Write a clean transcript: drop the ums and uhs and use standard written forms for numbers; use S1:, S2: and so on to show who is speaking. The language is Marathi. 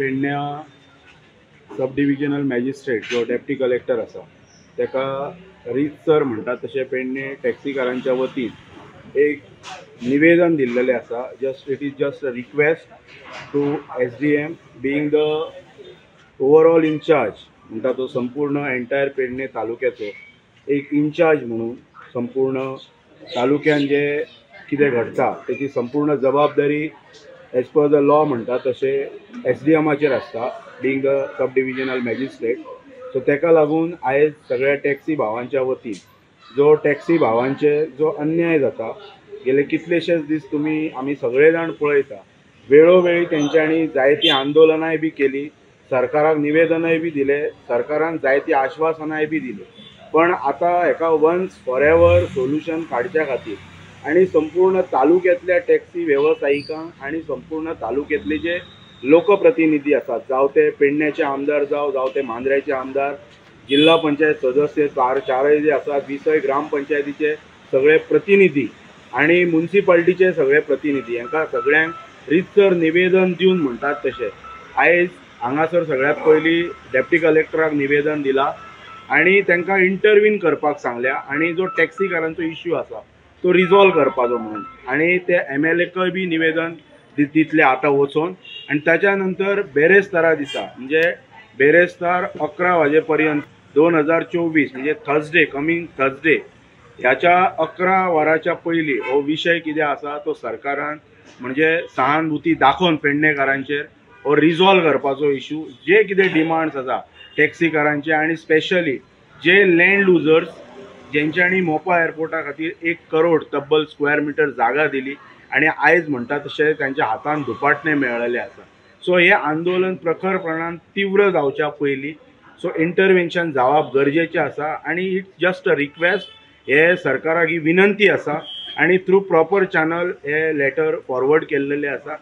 S1: पेडण्या सब डिविजनल मॅजिस्ट्रेट जो डेप्टी कलेक्टर आसा तेका रीतसर म्हणटा तशें पेडणे टॅक्सीकारांच्या वतीन एक निवेदन दिल्लेलें आसा. It is just a request to SDM being the overall incharge म्हणटा तो संपूर्ण एंटायर पेडणे तालुक्याचो एक इन्चार्ज म्हणून संपूर्ण तालुक्यान जे कितें घडटा तेची संपूर्ण जबाबदारी एज पर द लॉ म्हणटा तशें SDMाचेर आसता being the sub divisional magistrate. So तेका लागून आयज सगळ्या टॅक्सी भावांच्या वतीन जो टॅक्सी भावांचे जो अन्याय जाता गेले कितलेशेच दीस आमी सगळे जाण पळयता, वेळोवेळी तेंच्यांनी जायती आंदोलनाय बी केली, सरकाराक निवेदनय बी दिले, सरकारान जायती आश्वासनाय बी दिली, पण आता हेका वन्स फॉर एवर सोल्युशन काडच्या खातीर आनी संपूर्ण तालुक्यातल्या टॅक्सी वेवसायिकांक आनी संपूर्ण तालुक्यातले जे लोकप्रतिनिधी आसात, जावं ते पेडण्याचे आमदार जावं ते मांद्र्याचे आमदार, जिल्हा पंचायत सदस्य चारय जे आसात, 20 ग्रामपंचायतीचे सगळे प्रतिनिधी आणि म्युनिसिपालिटीचे सगळे प्रतिनिधी हांकां सगळ्यांक रितसर निवेदन दिवन म्हणटात तशें आयज हांगासर सगळ्यात पयलीं डेप्टी कलेक्टराक निवेदन दिला आणि तांकां इंटरवीन करपाक सांगल्या आणि जो टॅक्सीकारांचो इश्यू आसा तो रिजॉल्व करपाचो म्हणून आणि ते MLAकय बी निवेदन दितले आतां वचून. आणि त्याच्या नंतर बेरेस्तारा दिसा म्हणजे बेरेस्तार 11 वाजेपर्यंत 2024 म्हणजे थर्सडे कमिंग थर्सडे ह्याच्या 11 वराच्या पयलीं हो विषय कितें आसा तो सरकारान म्हणजे सहानुभूती दाखोवन पेडणेकारांचेर हो रिजॉल्व करपाचो इश्यू. जे कितें डिमांड्स आसा टॅक्सीकारांचे आणि स्पेशली जे लँड लुजर्स जेंच्यांनी मोपा एअरपोर्टा खातीर 1 करोड तब्बल स्क्वेअर मिटर जागा दिली आणि आयज म्हणटा तशें त्यांच्या हातान दुपाटणे मेळलेले आसा. सो हे आंदोलन प्रखरपणान तीव्र जावच्या पयलीं सो इंटरवेन्शन जावप गरजेचें आसा आणि इट्स जस्ट अ रिक्वेस्ट. हे सरकाराक ही विनंती आसा आणि थ्रू प्रॉपर चॅनल हे लेटर फॉरवर्ड केल्लेले आसा.